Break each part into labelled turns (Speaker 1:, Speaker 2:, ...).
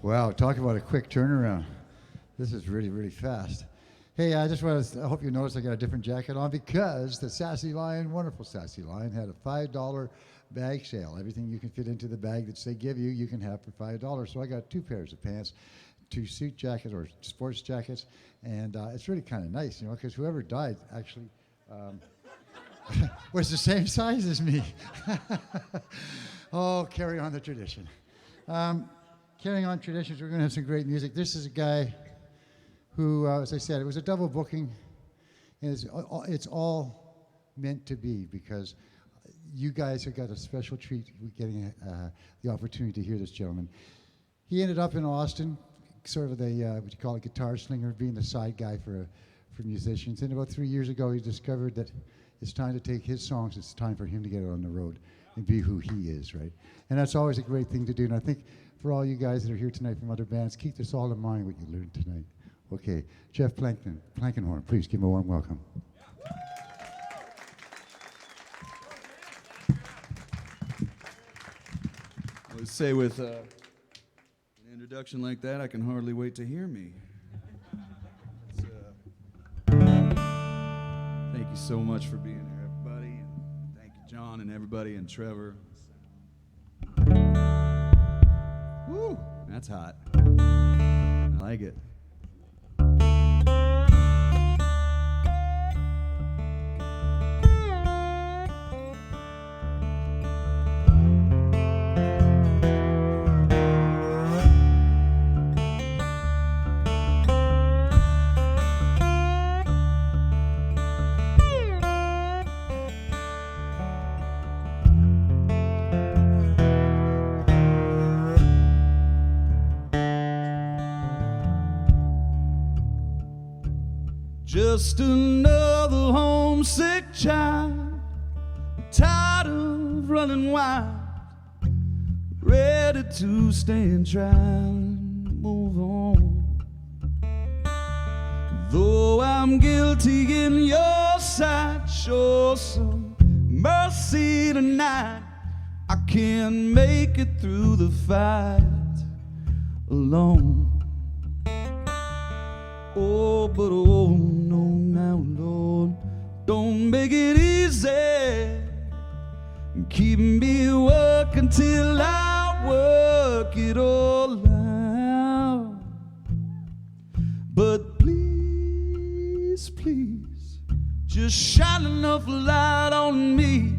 Speaker 1: Wow, talk about a quick turnaround. This is really, really fast. Hey, I hope you noticed I got a different jacket on because the Sassy Lion, wonderful Sassy Lion, had a $5 bag sale. Everything you can fit into the bag that they give you, you can have for $5. So I got two pairs of pants, two suit jackets or sports jackets, and it's really kind of nice, because whoever died actually was the same size as me. Oh, carry on the tradition. Carrying on traditions, we're going to have some great music. This is a guy who, as I said, it was a double booking, and it's all meant to be because you guys have got a special treat with getting the opportunity to hear this gentleman. He ended up in Austin, sort of the what you call a guitar slinger, being the side guy for musicians. And about 3 years ago, he discovered that it's time to take his songs. It's time for him to get on the road and be who he is, right? And that's always a great thing to do. And I think for all you guys that are here tonight from other bands, keep this all in mind, what you learned tonight. Okay, Jeff Plankenhorn, please give him a warm welcome.
Speaker 2: I would say with an introduction like that, I can hardly wait to hear me. Thank you so much for being here, everybody, and thank you, John, and everybody, and Trevor. Woo, that's hot. I like it. Just another homesick child, tired of running wild, ready to stand trial and move on. Though I'm guilty in your sight, show some mercy tonight. I can't make it through the fight alone. Oh, but oh no now, Lord, don't make it easy. Keep me working till I work it all out. But please, please, just shine enough light on me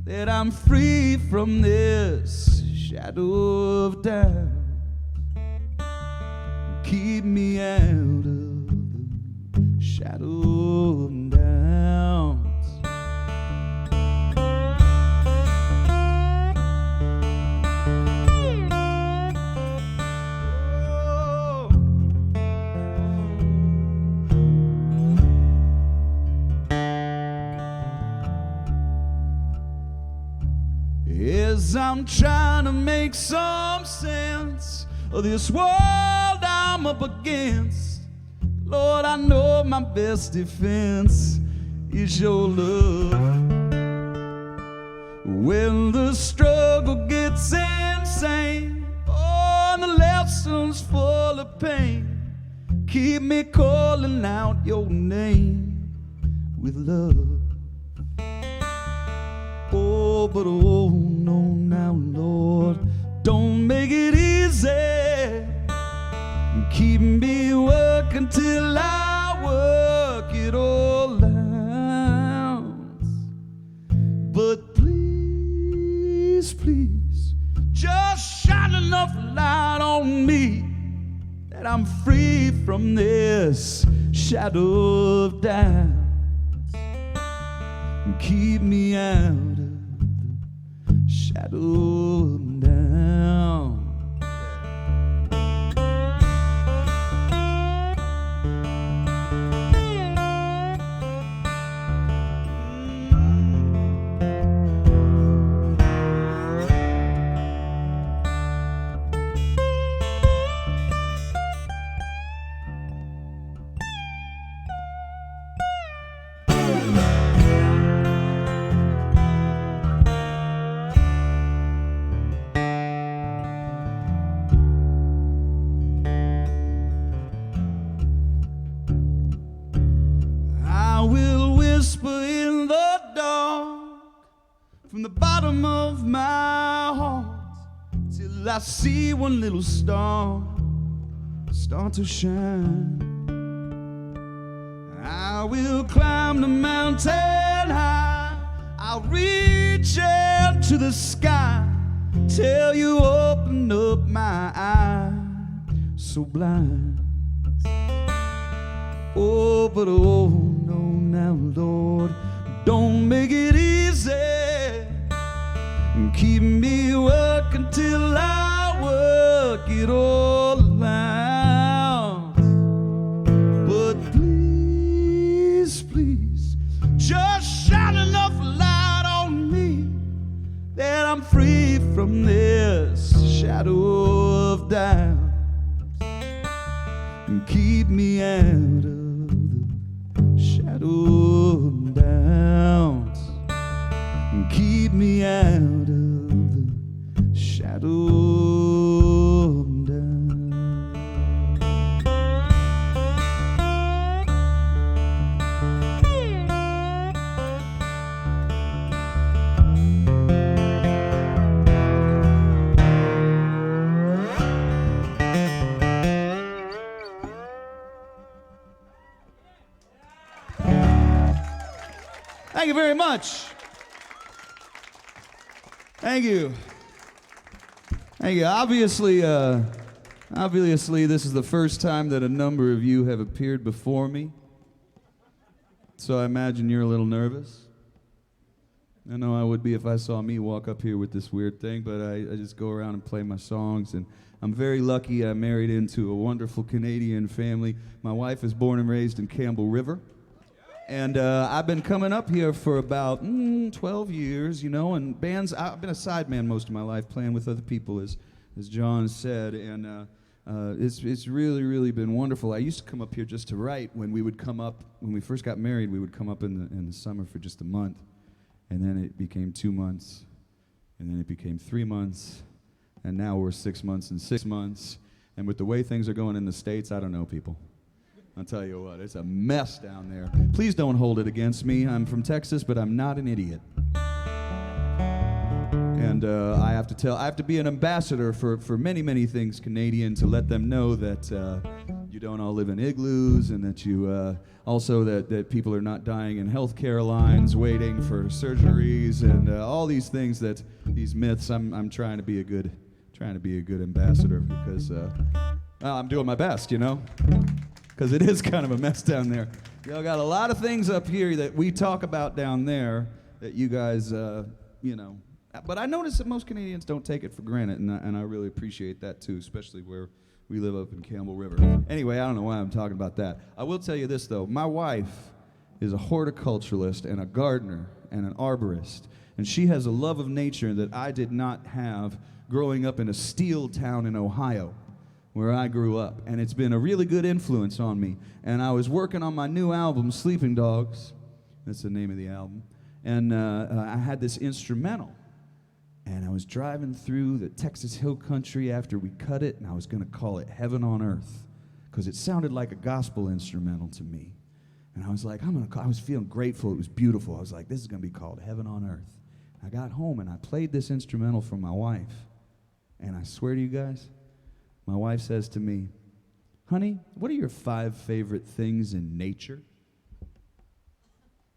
Speaker 2: that I'm free from this shadow of doubt. Keep me out of the shadow of doubt. As I'm trying to make some sense of this world I'm up against, Lord, I know my best defense is your love. When the struggle gets insane, oh, and the lessons full of pain, keep me calling out your name with love. Oh, but oh no now, Lord, don't make it easy. Keep me working till I work it all out. But please, please, just shine enough light on me that I'm free from this shadow of doubt. Keep me out of the shadow of doubt. whisper in the dark from the bottom of my heart till I see one little star start to shine. I will climb the mountain high, I'll reach into the sky till you open up my eyes so blind. Oh, but oh, no, now, Lord, don't make it easy. Keep me working till I work it all out. But please, please, just shine enough light on me that I'm free from this shadow of doubt. And keep me out of the shadow of doubt. And keep me out of the shadow of doubt. Thank you very much. Thank you. Thank you. Obviously, this is the first time that a number of you have appeared before me. So I imagine you're a little nervous. I know I would be if I saw me walk up here with this weird thing, but I just go around and play my songs. And I'm very lucky I married into a wonderful Canadian family. My wife is born and raised in Campbell River. And I've been coming up here for about 12 years, you know, and bands. I've been a sideman most of my life, playing with other people, as John said, and it's really, really been wonderful. I used to come up here just to write. When we first got married, we would come up in the summer for just a month, and then it became 2 months, and then it became 3 months, and now we're 6 months and 6 months, and with the way things are going in the States, I don't know, people. I'll tell you what, it's a mess down there. Please don't hold it against me. I'm from Texas, but I'm not an idiot. And I have to be an ambassador for many, many things Canadian, to let them know that you don't all live in igloos, and that you also that people are not dying in healthcare lines waiting for surgeries, and all these things, these myths. I'm trying to be a good ambassador, because I'm doing my best, you know. Because it is kind of a mess down there. Y'all got a lot of things up here that we talk about down there that you guys, you know. But I notice that most Canadians don't take it for granted, and I really appreciate that too, especially where we live up in Campbell River. Anyway, I don't know why I'm talking about that. I will tell you this, though. My wife is a horticulturalist and a gardener and an arborist, and she has a love of nature that I did not have growing up in a steel town in Ohio, where I grew up, and it's been a really good influence on me. And I was working on my new album, Sleeping Dogs. That's the name of the album. And I had this instrumental, and I was driving through the Texas Hill Country after we cut it, and I was going to call it Heaven on Earth, because it sounded like a gospel instrumental to me. And I was like, I was feeling grateful. It was beautiful. I was like, this is going to be called Heaven on Earth. I got home, and I played this instrumental for my wife, and I swear to you guys, my wife says to me, honey, what are your 5 favorite things in nature?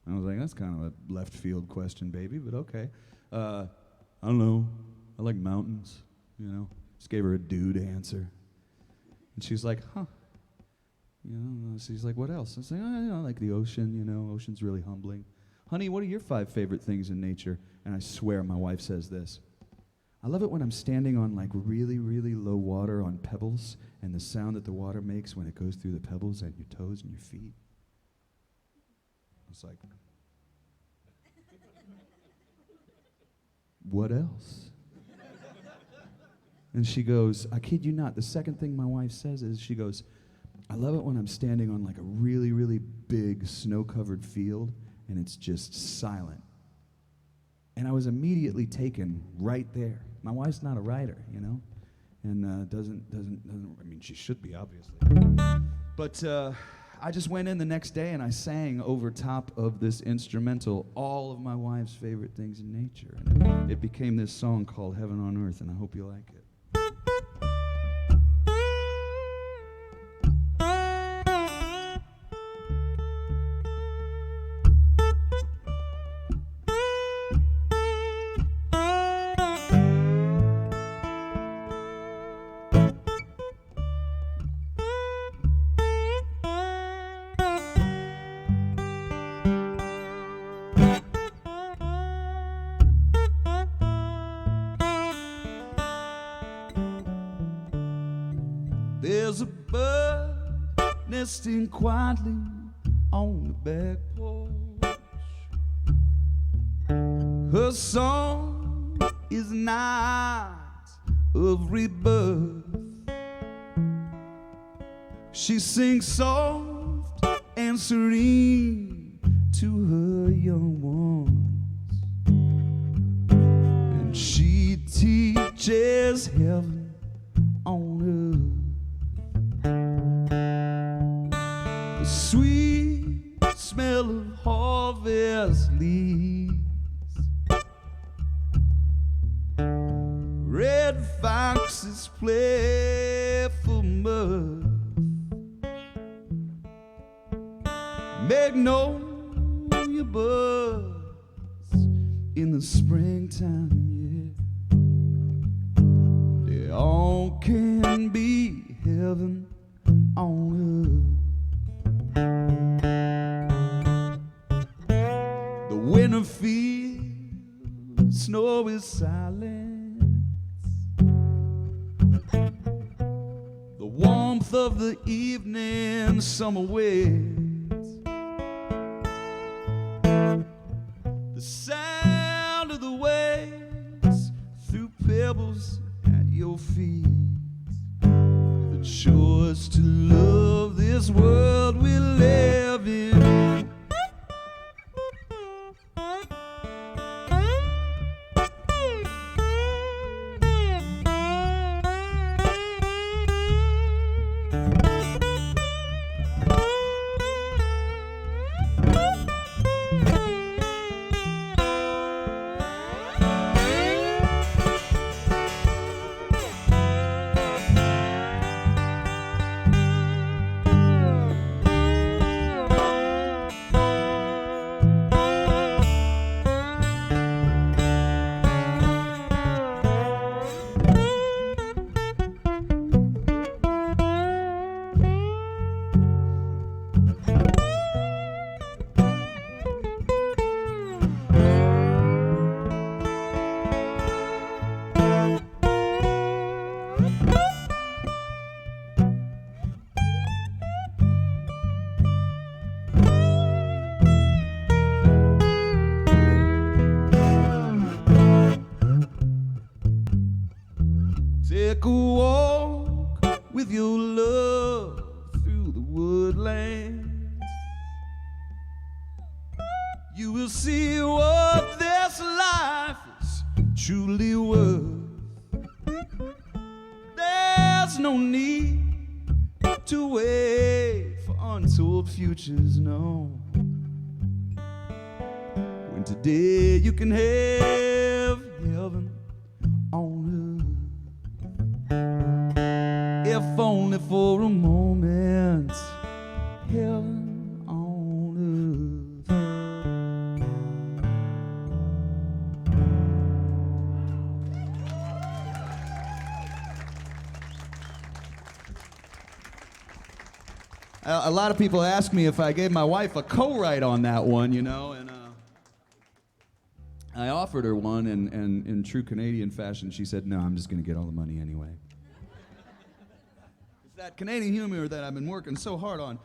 Speaker 2: I was like, that's kind of a left field question, baby, but okay. I don't know. I like mountains, you know. Just gave her a dude answer. And she's like, huh. You know, she's like, what else? I was like, I like the ocean, you know. Ocean's really humbling. Honey, what are your 5 favorite things in nature? And I swear my wife says this. I love it when I'm standing on like really, really low water on pebbles, and the sound that the water makes when it goes through the pebbles at your toes and your feet. It's like, what else? And she goes, I kid you not, the second thing my wife says is, she goes, I love it when I'm standing on like a really, really big snow-covered field, and it's just silent. And I was immediately taken right there. My wife's not a writer, you know, and doesn't. I mean, she should be, obviously. But I just went in the next day and I sang over top of this instrumental all of my wife's favorite things in nature. And it became this song called Heaven on Earth, and I hope you like it. There's a bird nesting quietly on the back porch. Her song is night of rebirth. She sings soft and serene to her young ones, and she teaches heaven on earth. The sweet smell of harvest leaves, red foxes play for mirth, magnolia buds in the springtime, yeah. They all can be heaven on earth. The winter fields, snow is silence. The warmth of the evening, summer winds. The sound of the waves through pebbles at your feet. The choice to love this world we live in. Take a walk with your love through the woodlands. You will see what this life is truly worth. There's no need to wait for untold futures, no. When today you can have heaven on earth. If only for a moment, heaven on earth. A lot of people ask me if I gave my wife a co-write on that one, you know, and I offered her one, and in true Canadian fashion, she said, no, I'm just going to get all the money anyway. That Canadian humor that I've been working so hard on,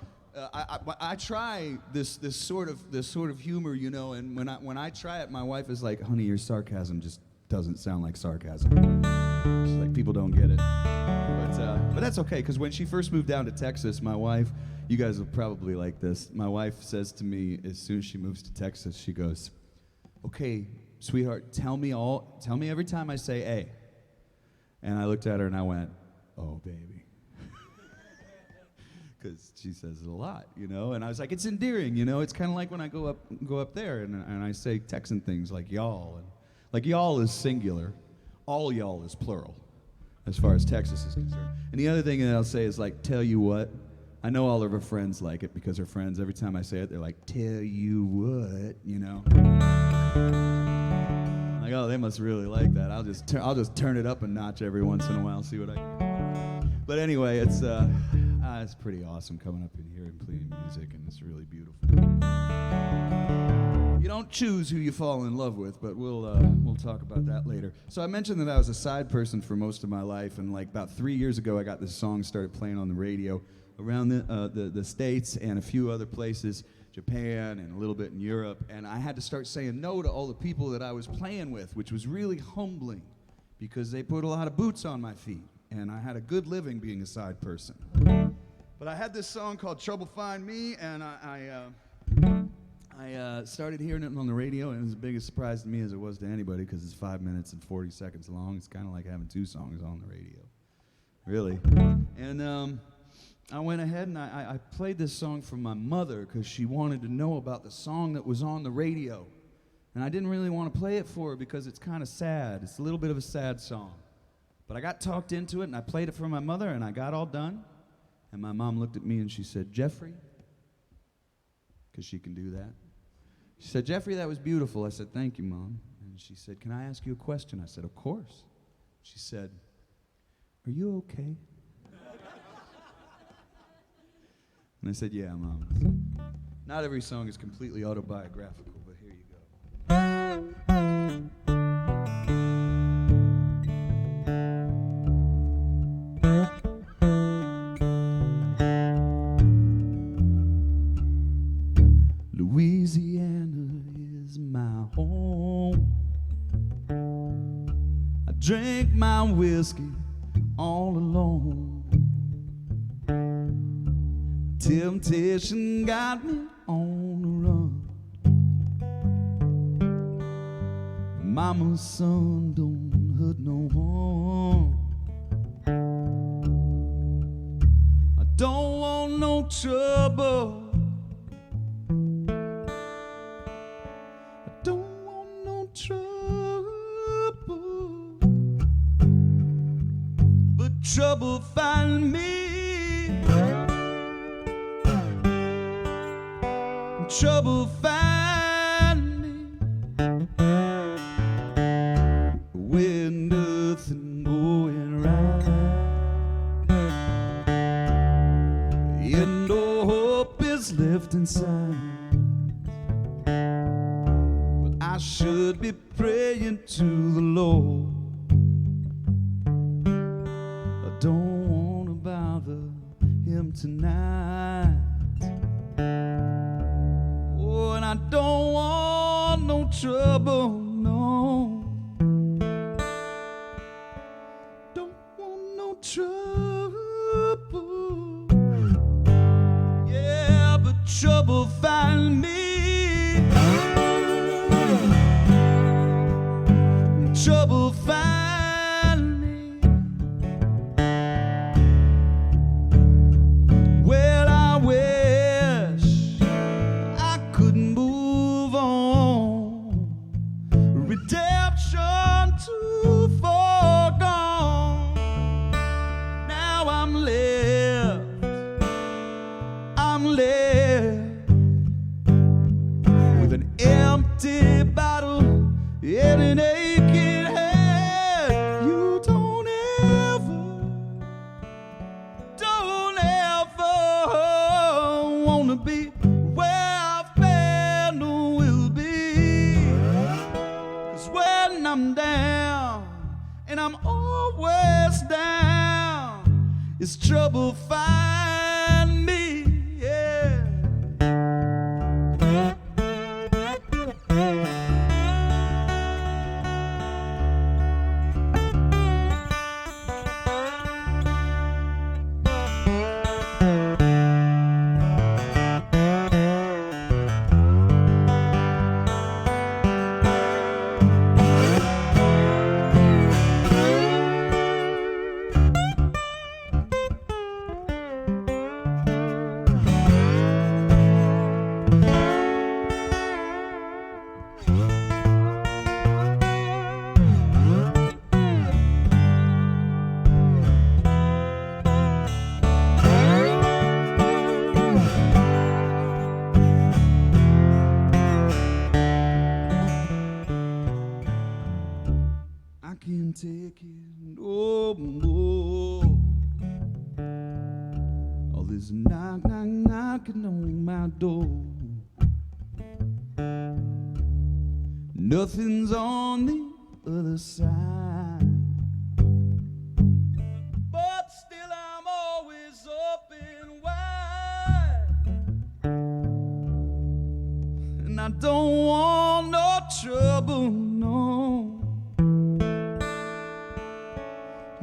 Speaker 2: I try this sort of humor, you know, and when I try it, my wife is like, honey, your sarcasm just doesn't sound like sarcasm. She's like, people don't get it. But that's okay, because when she first moved down to Texas, my wife, you guys will probably like this, my wife says to me as soon as she moves to Texas, she goes, okay, sweetheart, tell me every time I say A. And I looked at her and I went, oh, baby. because she says it a lot, you know. And I was like, it's endearing, you know. It's kind of like when I go up there and I say Texan things like y'all, and like y'all is singular, all y'all is plural, as far as Texas is concerned. And the other thing that I'll say is like, tell you what. I know all of her friends like it because her friends, every time I say it, they're like, tell you what, you know. Like, oh, they must really like that. I'll just turn it up a notch every once in a while, see what I can do. But anyway, it's pretty awesome coming up in here and playing music, and it's really beautiful. You don't choose who you fall in love with, but we'll talk about that later. So I mentioned that I was a side person for most of my life, and like about 3 years ago, I got this song started playing on the radio around the States and a few other places, Japan and a little bit in Europe, and I had to start saying no to all the people that I was playing with, which was really humbling because they put a lot of boots on my feet, and I had a good living being a side person. But I had this song called Trouble Find Me, and I started hearing it on the radio, and it was the biggest surprise to me as it was to anybody because it's 5 minutes and 40 seconds long. It's kind of like having 2 songs on the radio, really. And I went ahead and I played this song for my mother because she wanted to know about the song that was on the radio. And I didn't really want to play it for her because it's kind of sad. It's a little bit of a sad song. But I got talked into it, and I played it for my mother, and I got all done. And my mom looked at me and she said, Jeffrey, because she can do that. She said, Jeffrey, that was beautiful. I said, thank you, Mom. And she said, can I ask you a question? I said, of course. She said, are you okay? And I said, yeah, Mom. Not every song is completely autobiographical, but here you go. Louisiana is my home. I drink my whiskey all alone. Temptation got me on the run. Mama's son don't hurt no harm. I don't want no trouble. I don't want no trouble. But trouble find me. Trouble find me when nothing going right, and no hope is left inside. But I should be praying to the Lord. I don't want to bother him tonight. And I don't want no trouble, no. Don't want no trouble. Yeah, but trouble find me. Trouble find me. Well, I wish I could move on. Redemption too far gone. Now I'm left with an empty bottle and an aching head. You don't ever wanna be where I've been or will be. 'Cause when I'm down, and I'm always down, it's trouble find me, yeah. door. Nothing's on the other side, but still I'm always open wide, and I don't want no trouble, no.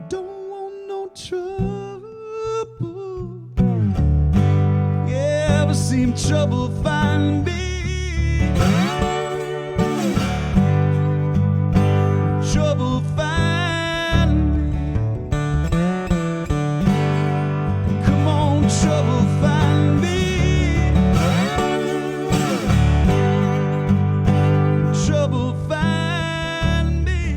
Speaker 2: Don't want no trouble. Yeah, ever seen trouble find me? Trouble find me. Come on, trouble find me. Trouble find me.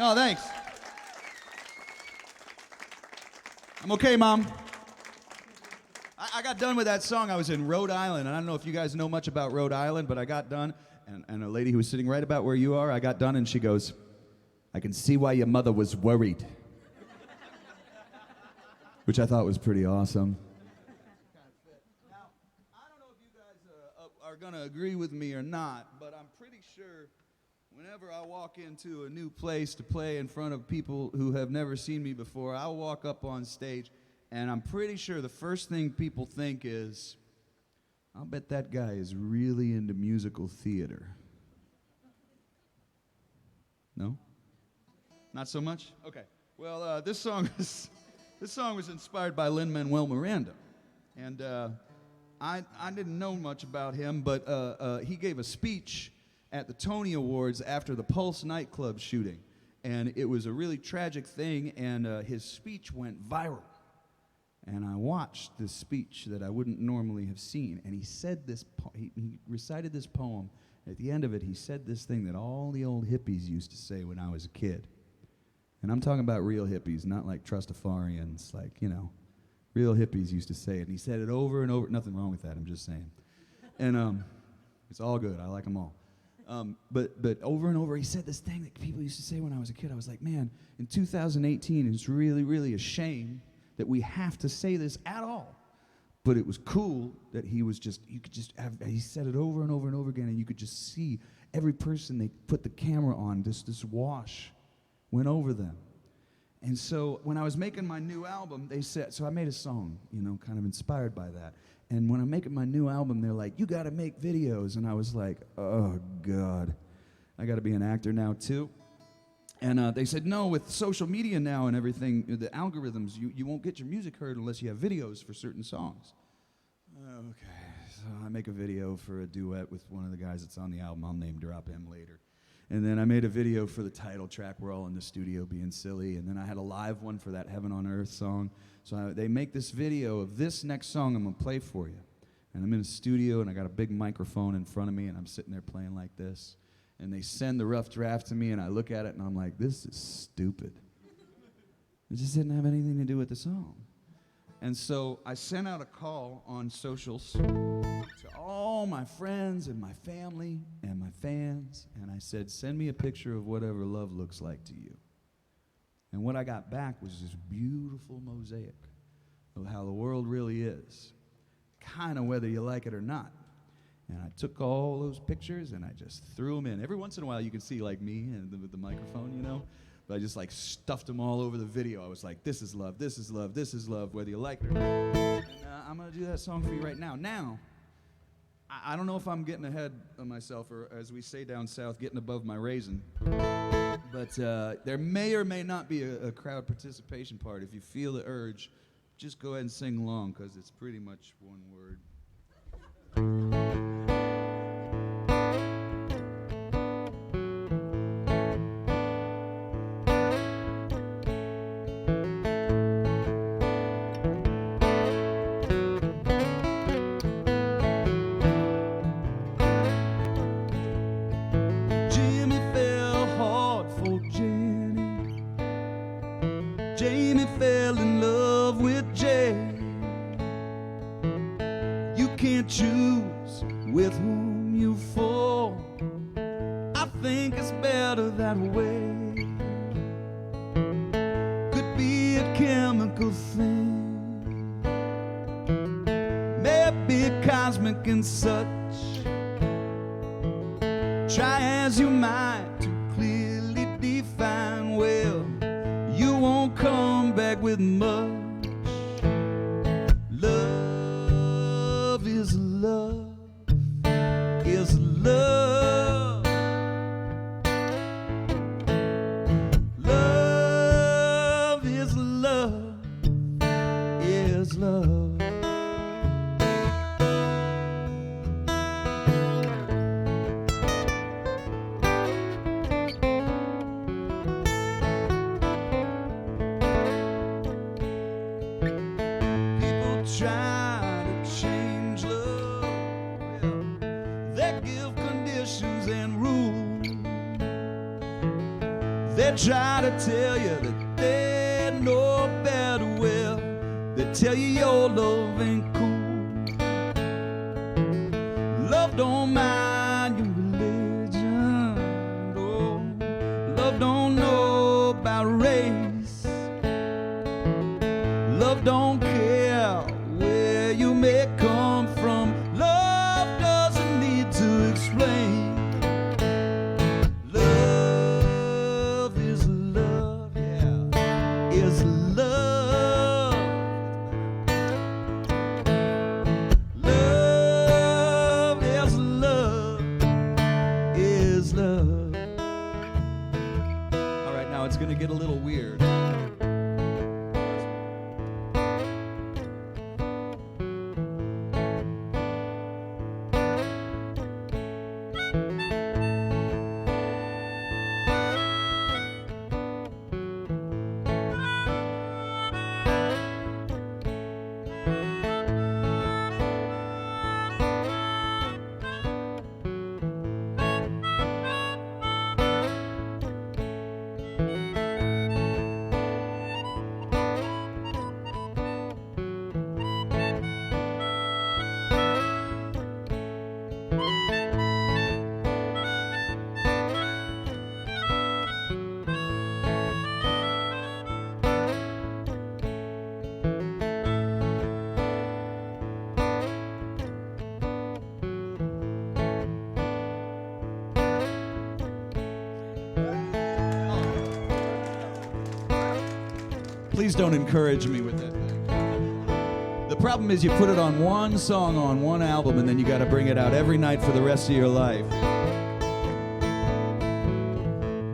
Speaker 2: Oh, thanks. I'm okay, Mom. I got done with that song. I was in Rhode Island, and I don't know if you guys know much about Rhode Island, but I got done, and a lady who was sitting right about where you are, I got done, and she goes, "I can see why your mother was worried," which I thought was pretty awesome. Now, I don't know if you guys are going to agree with me or not, but I'm pretty sure whenever I walk into a new place to play in front of people who have never seen me before, I'll walk up on stage, and I'm pretty sure the first thing people think is, I'll bet that guy is really into musical theater. No? Not so much? Okay. Well, this song was inspired by Lin-Manuel Miranda, and I didn't know much about him, but he gave a speech at the Tony Awards after the Pulse nightclub shooting, and it was a really tragic thing, and his speech went viral. And I watched this speech that I wouldn't normally have seen, and he said this. He recited this poem. At the end of it, he said this thing that all the old hippies used to say when I was a kid. And I'm talking about real hippies, not like Trustafarians, like, you know, real hippies used to say it. And he said it over and over. Nothing wrong with that, I'm just saying. And it's all good. I like them all. But over and over, he said this thing that people used to say when I was a kid. I was like, man, in 2018, it's really, really a shame that we have to say this at all. But it was cool that he said it over and over and over again, and you could just see every person they put the camera on, this wash went over them. And so when I was making my new album, they said, so I made a song, you know, kind of inspired by that. And when I'm making my new album, they're like, you got to make videos. And I was like, oh, God, I got to be an actor now, too. And they said, no, with social media now and everything, the algorithms, you won't get your music heard unless you have videos for certain songs. Okay, so I make a video for a duet with one of the guys that's on the album. I'll name drop him later. And then I made a video for the title track. We're all in the studio being silly. And then I had a live one for that Heaven on Earth song. So they make this video of this next song I'm going to play for you. And I'm in a studio, and I got a big microphone in front of me, and I'm sitting there playing like this. And they send the rough draft to me, and I look at it, and I'm like, this is stupid. It just didn't have anything to do with the song. And so I sent out a call on socials to all my friends and my family and my fans, and I said, send me a picture of whatever love looks like to you. And what I got back was this beautiful mosaic of how the world really is, kind of whether you like it or not. And I took all those pictures and I just threw them in. Every once in a while you can see like me and with the microphone, you know, but I just like stuffed them all over the video. I was like, this is love, this is love, this is love, whether you like it or not. And I'm going to do that song for you right now. Now, I don't know if I'm getting ahead of myself, or as we say down south, getting above my raisin. But there may or may not be a crowd participation part. If you feel the urge, just go ahead and sing along, because it's pretty much one word. Jamie fell in love with Jay. those with whom you fall. I think it's better that way. Could be a chemical thing, maybe cosmic and such. Try as you might to clearly define, well, you won't come back with much. Love is love, is love. Love is love, is love. Try to change love, well, they give conditions and rules. They try to tell you that they know better, well, they tell you your love ain't cool. Love don't mind your religion, oh, love don't know about race. Love don't care where you may come from. Love doesn't need to explain. Love is love, yeah, is love. Love is love, is love. All right, now it's gonna get a little weird. Please don't encourage me with that thing. The problem is you put it on one song on one album and then you got to bring it out every night for the rest of your life.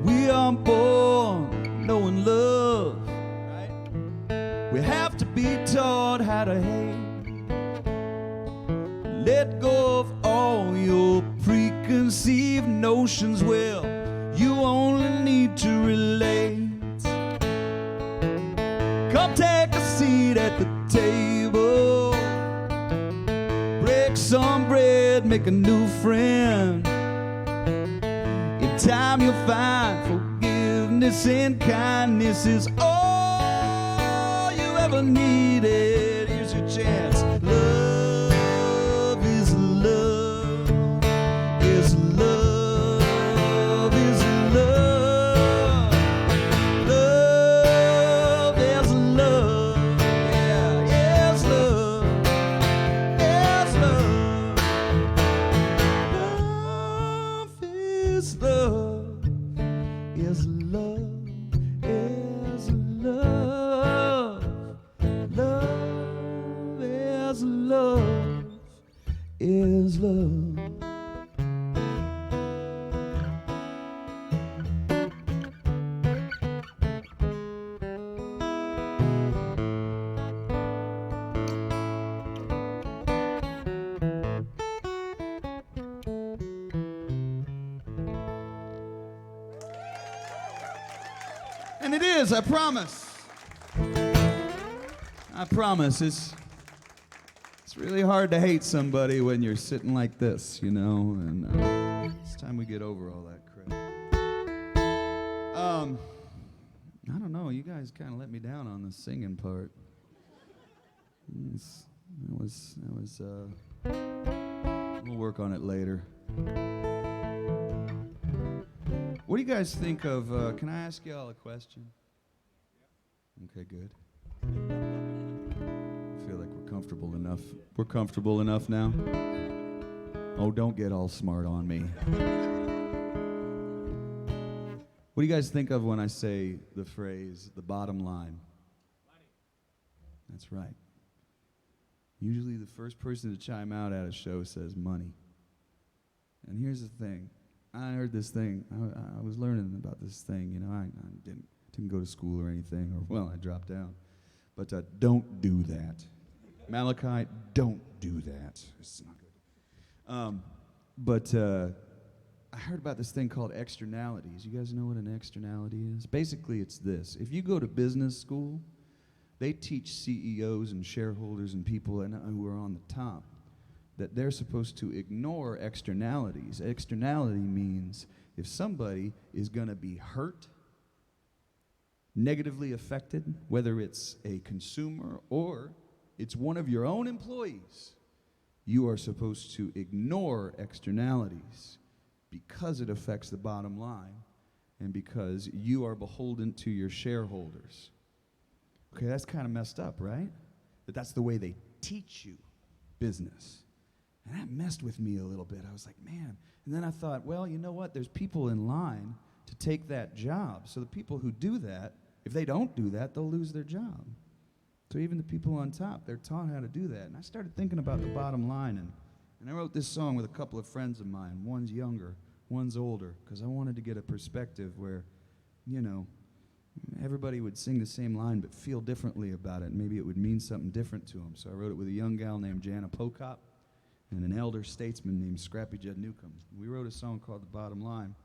Speaker 2: We are born knowing love, right? We have to be taught how to hate. Let go of all your preconceived notions. Well, you only need to relate. Come take a seat at the table. Break some bread, make a new friend. In time you'll find forgiveness and kindness is all you ever needed. Here's your chance. Love is love, is love, is love. Love is love, yeah, is love, is love. Love is love, is love, is love. Love is love, is love. And it is, I promise. I promise. It's really hard to hate somebody when you're sitting like this, you know, and it's time we get over all that crap. I don't know, you guys kind of let me down on the singing part. That was work on it later. What do you guys think of, can I ask y'all a question? Okay, good. I feel like we're comfortable enough. We're comfortable enough now. Oh, don't get all smart on me. What do you guys think of when I say the phrase, the bottom line? Money. That's right. Usually the first person to chime out at a show says money. And here's the thing. I heard this thing. I was learning about this thing. You know, I didn't go to school or anything. Or, well, I dropped out. But don't do that. Malachi, don't do that. It's not good. But I heard about this thing called externalities. You guys know what an externality is? Basically, it's this. If you go to business school, they teach CEOs and shareholders and people who are on the top that they're supposed to ignore externalities. Externality means if somebody is going to be hurt, negatively affected, whether it's a consumer or it's one of your own employees, you are supposed to ignore externalities because it affects the bottom line and because you are beholden to your shareholders. Okay, that's kind of messed up, right? But that's the way they teach you business. And that messed with me a little bit. I was like, man. And then I thought, well, you know what? There's people in line to take that job. So the people who do that, if they don't do that, they'll lose their job. So even the people on top, they're taught how to do that. And I started thinking about the bottom line. And I wrote this song with a couple of friends of mine. One's younger, one's older, because I wanted to get a perspective where, you know, everybody would sing the same line but feel differently about it. Maybe it would mean something different to them. So I wrote it with a young gal named Jana Pokop and an elder statesman named Scrappy Judd Newcomb. We wrote a song called The Bottom Line,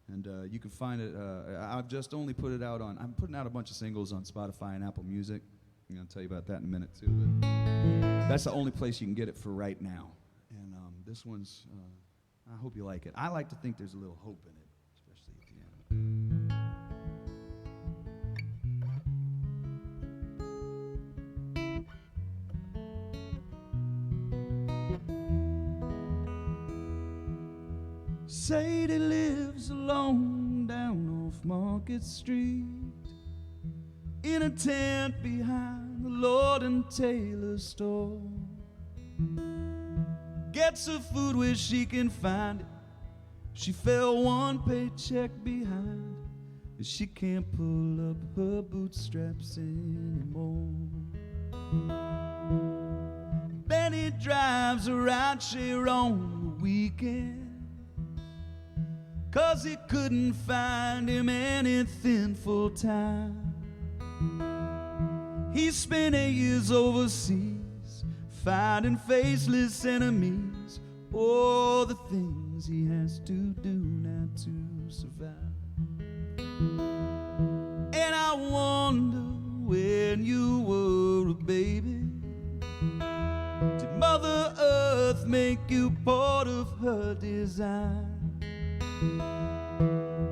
Speaker 2: and you can find it. I've just only put it out on, I'm putting out a bunch of singles on Spotify and Apple Music. I'm going to tell you about that in a minute, too. But that's the only place you can get it for right now. And this one's, I hope you like it. I like to think there's a little hope in it, especially at the end. Sadie lives alone down off Market Street in a tent behind the Lord and Taylor store. Gets her food where she can find it. She fell one paycheck behind, and she can't pull up her bootstraps anymore. Benny drives a rideshare on the weekend, 'cause he couldn't find him anything full time. He spent 8 years overseas fighting faceless enemies. Oh, the things he has to do now to survive. And I wonder, when you were a baby, did Mother Earth make you part of her design?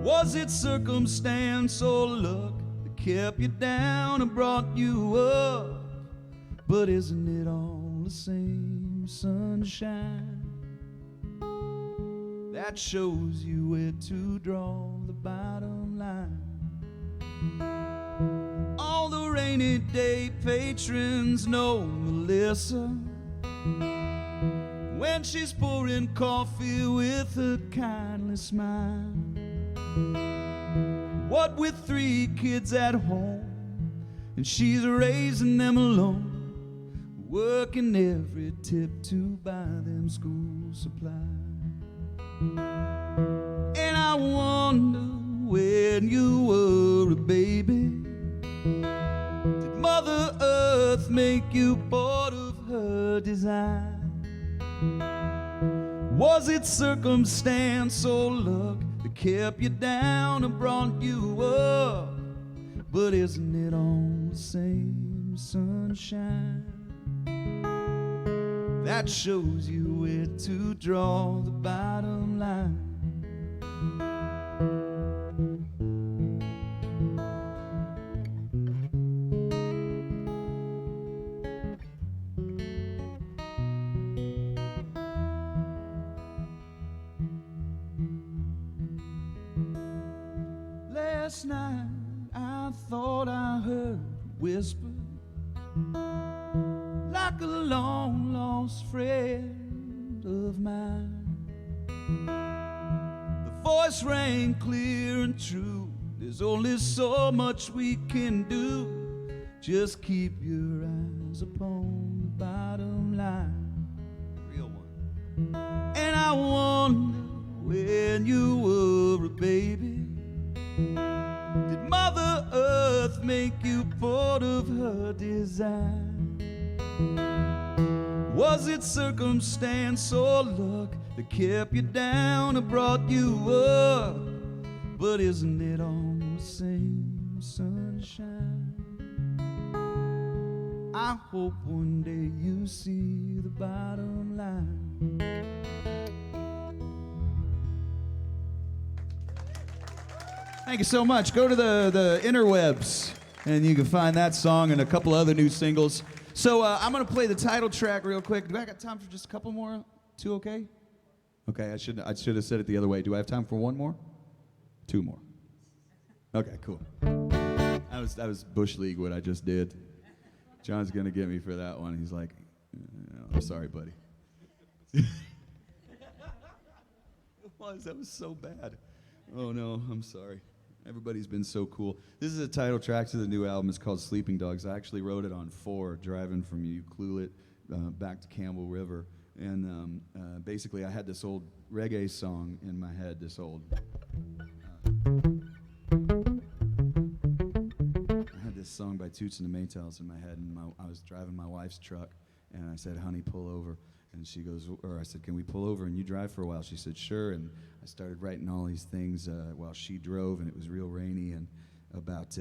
Speaker 2: Was it circumstance or luck that kept you down and brought you up? But isn't it all the same sunshine that shows you where to draw the bottom line? All the rainy day patrons know Melissa when she's pouring coffee with a kindly smile. What with 3 kids at home and she's raising them alone, working every tip to buy them school supplies. And I wonder, when you were a baby, did Mother Earth make you part of her design? Was it circumstance or luck that kept you down and brought you up? But isn't it all the same sunshine that shows you where to draw the bottom line? last night I thought I heard a whisper, like a long lost friend of mine. The voice rang clear and true. There's only so much we can do. Just keep your eyes upon the bottom line. Real one. And I wonder, when you were a baby, did Mother Earth make you part of her design? Was it circumstance or luck that kept you down or brought you up? But isn't it all the same sunshine? I hope one day you see the bottom line. Thank you so much. Go to the interwebs, and you can find that song and a couple other new singles. So I'm going to play the title track real quick. Do I got time for just a couple more? Two okay? Okay, I should have said it the other way. Do I have time for one more? Two more. Okay, cool. That was Bush League what I just did. John's going to get me for that one. He's like, I'm sorry, buddy. That was so bad. Oh, no, I'm sorry. Everybody's been so cool. This is a title track to the new album. It's called Sleeping Dogs. I actually wrote it on 4, driving from Ucluelet back to Campbell River. And basically, I had this old reggae song in my head, this old... I had this song by Toots and the Maytals in my head, and I was driving my wife's truck, and I said, honey, pull over. And she goes, or I said, can we pull over and you drive for a while? She said, sure. And I started writing all these things while she drove, and it was real rainy, and about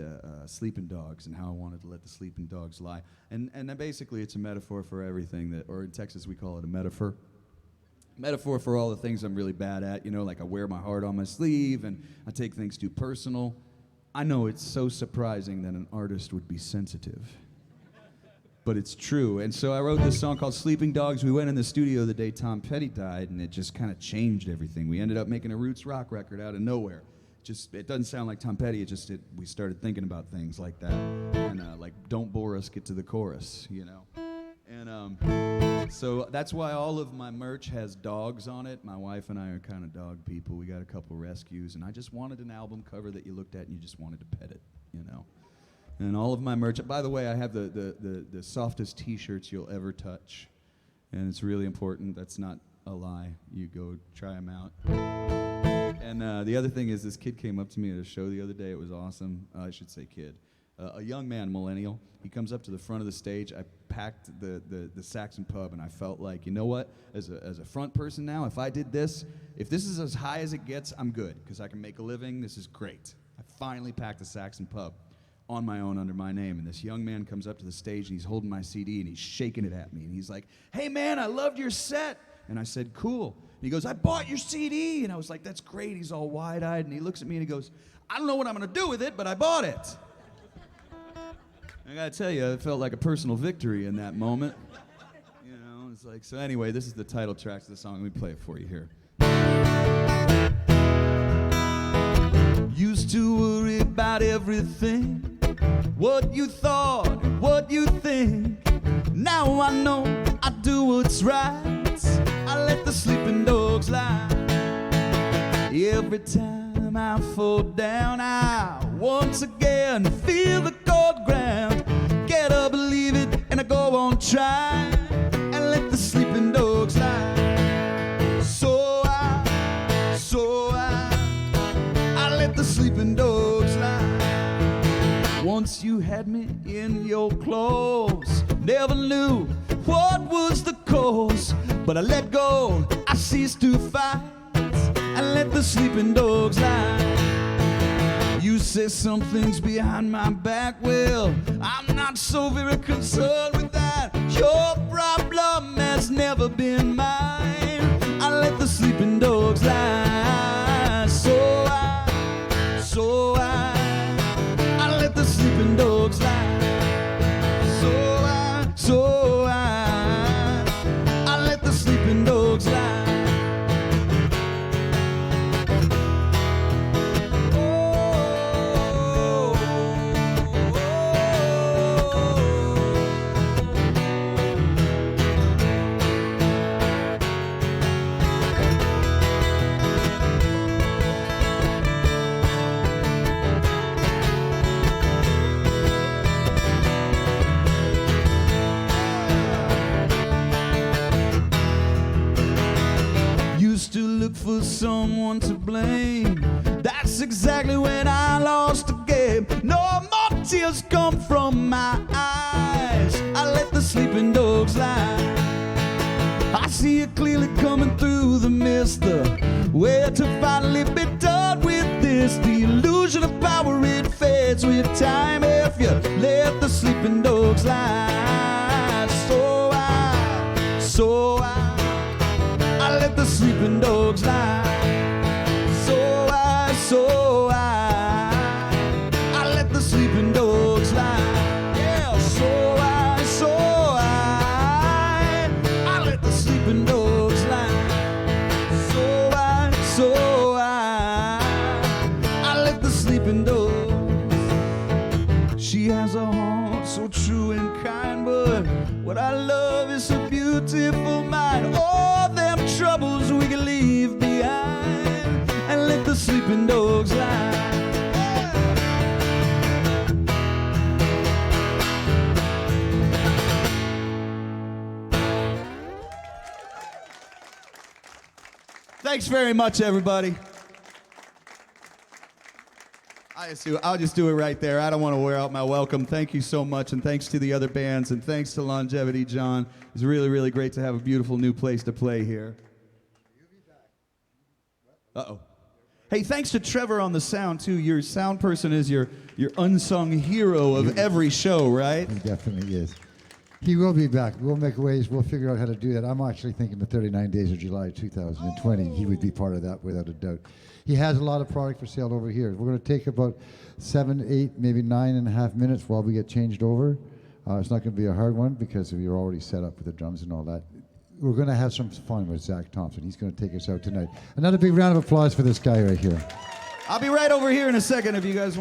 Speaker 2: sleeping dogs and how I wanted to let the sleeping dogs lie. And then basically it's a metaphor for everything that, or in Texas we call it a metaphor. Metaphor for all the things I'm really bad at, you know, like I wear my heart on my sleeve and I take things too personal. I know it's so surprising that an artist would be sensitive. But it's true. And so I wrote this song called Sleeping Dogs. We went in the studio the day Tom Petty died, and it just kind of changed everything. We ended up making a roots rock record out of nowhere. It doesn't sound like Tom Petty. We started thinking about things like that. And like, don't bore us, get to the chorus, you know. And so that's why all of my merch has dogs on it. My wife and I are kind of dog people. We got a couple rescues, and I just wanted an album cover that you looked at and you just wanted to pet it, you know. And all of my merch, by the way, I have the softest t-shirts you'll ever touch. And it's really important. That's not a lie. You go try them out. And the other thing is, this kid came up to me at a show the other day. It was awesome. I should say kid. A young man, millennial. He comes up to the front of the stage. I packed the Saxon Pub, and I felt like, you know what? As a front person now, if I did this, if this is as high as it gets, I'm good, because I can make a living. This is great. I finally packed the Saxon Pub on my own under my name, and this young man comes up to the stage, and he's holding my CD, and he's shaking it at me, and he's like, hey man, I loved your set. And I said, cool. And he goes, I bought your CD. And I was like, that's great. He's all wide-eyed, and he looks at me and he goes, I don't know what I'm gonna do with it, but I bought it. I gotta tell you, it felt like a personal victory in that moment. You know, it's like, so anyway, this is the title track to the song. Let me play it for you here. Used to worry about everything, what you thought, what you think. Now I know I do what's right. I let the sleeping dogs lie. Every time I fall down, I once again feel the cold ground. Get up, believe it, and I go on trying, and let the sleeping dogs lie. So I let the sleeping dogs lie. Once you had me in your claws, never knew what was the cause, but I let go, I ceased to fight, and let the sleeping dogs lie. You say something's behind my back, well, I'm not so very concerned with that. Your problem has never been mine. I let the sleeping dogs lie. So I let the sleeping dogs lie. So I let the sleeping dogs lie. Oh, look for someone to blame. That's exactly when I lost the game. No more tears come from my eyes. I let the sleeping dogs lie. I see it clearly coming through the mist, the way to finally be done with this. The illusion of power, it fades with time if you let the sleeping dogs lie. So I let the sleeping dogs lie. I let the sleeping dogs lie. Yeah, I let the sleeping dogs lie. I let the sleeping dogs. She has a heart so true and kind, but what I love is a beautiful mind. All them troubles we can leave behind and let the sleeping dogs lie. Thanks very much, everybody. I'll just do it right there. I don't want to wear out my welcome. Thank you so much, and thanks to the other bands, and thanks to Longevity, John. It's really, really great to have a beautiful new place to play here. Uh-oh. Hey, thanks to Trevor on the sound, too. Your sound person is your unsung hero of every show, right?
Speaker 1: He definitely is. He will be back. We'll make ways. We'll figure out how to do that. I'm actually thinking the 39 Days of July 2020. He would be part of that without a doubt. He has a lot of product for sale over here. We're going to take about 7, 8, maybe 9.5 minutes while we get changed over. It's not going to be a hard one because you're already set up with the drums and all that. We're going to have some fun with Zach Thompson. He's going to take us out tonight. Another big round of applause for this guy right here.
Speaker 2: I'll be right over here in a second if you guys want.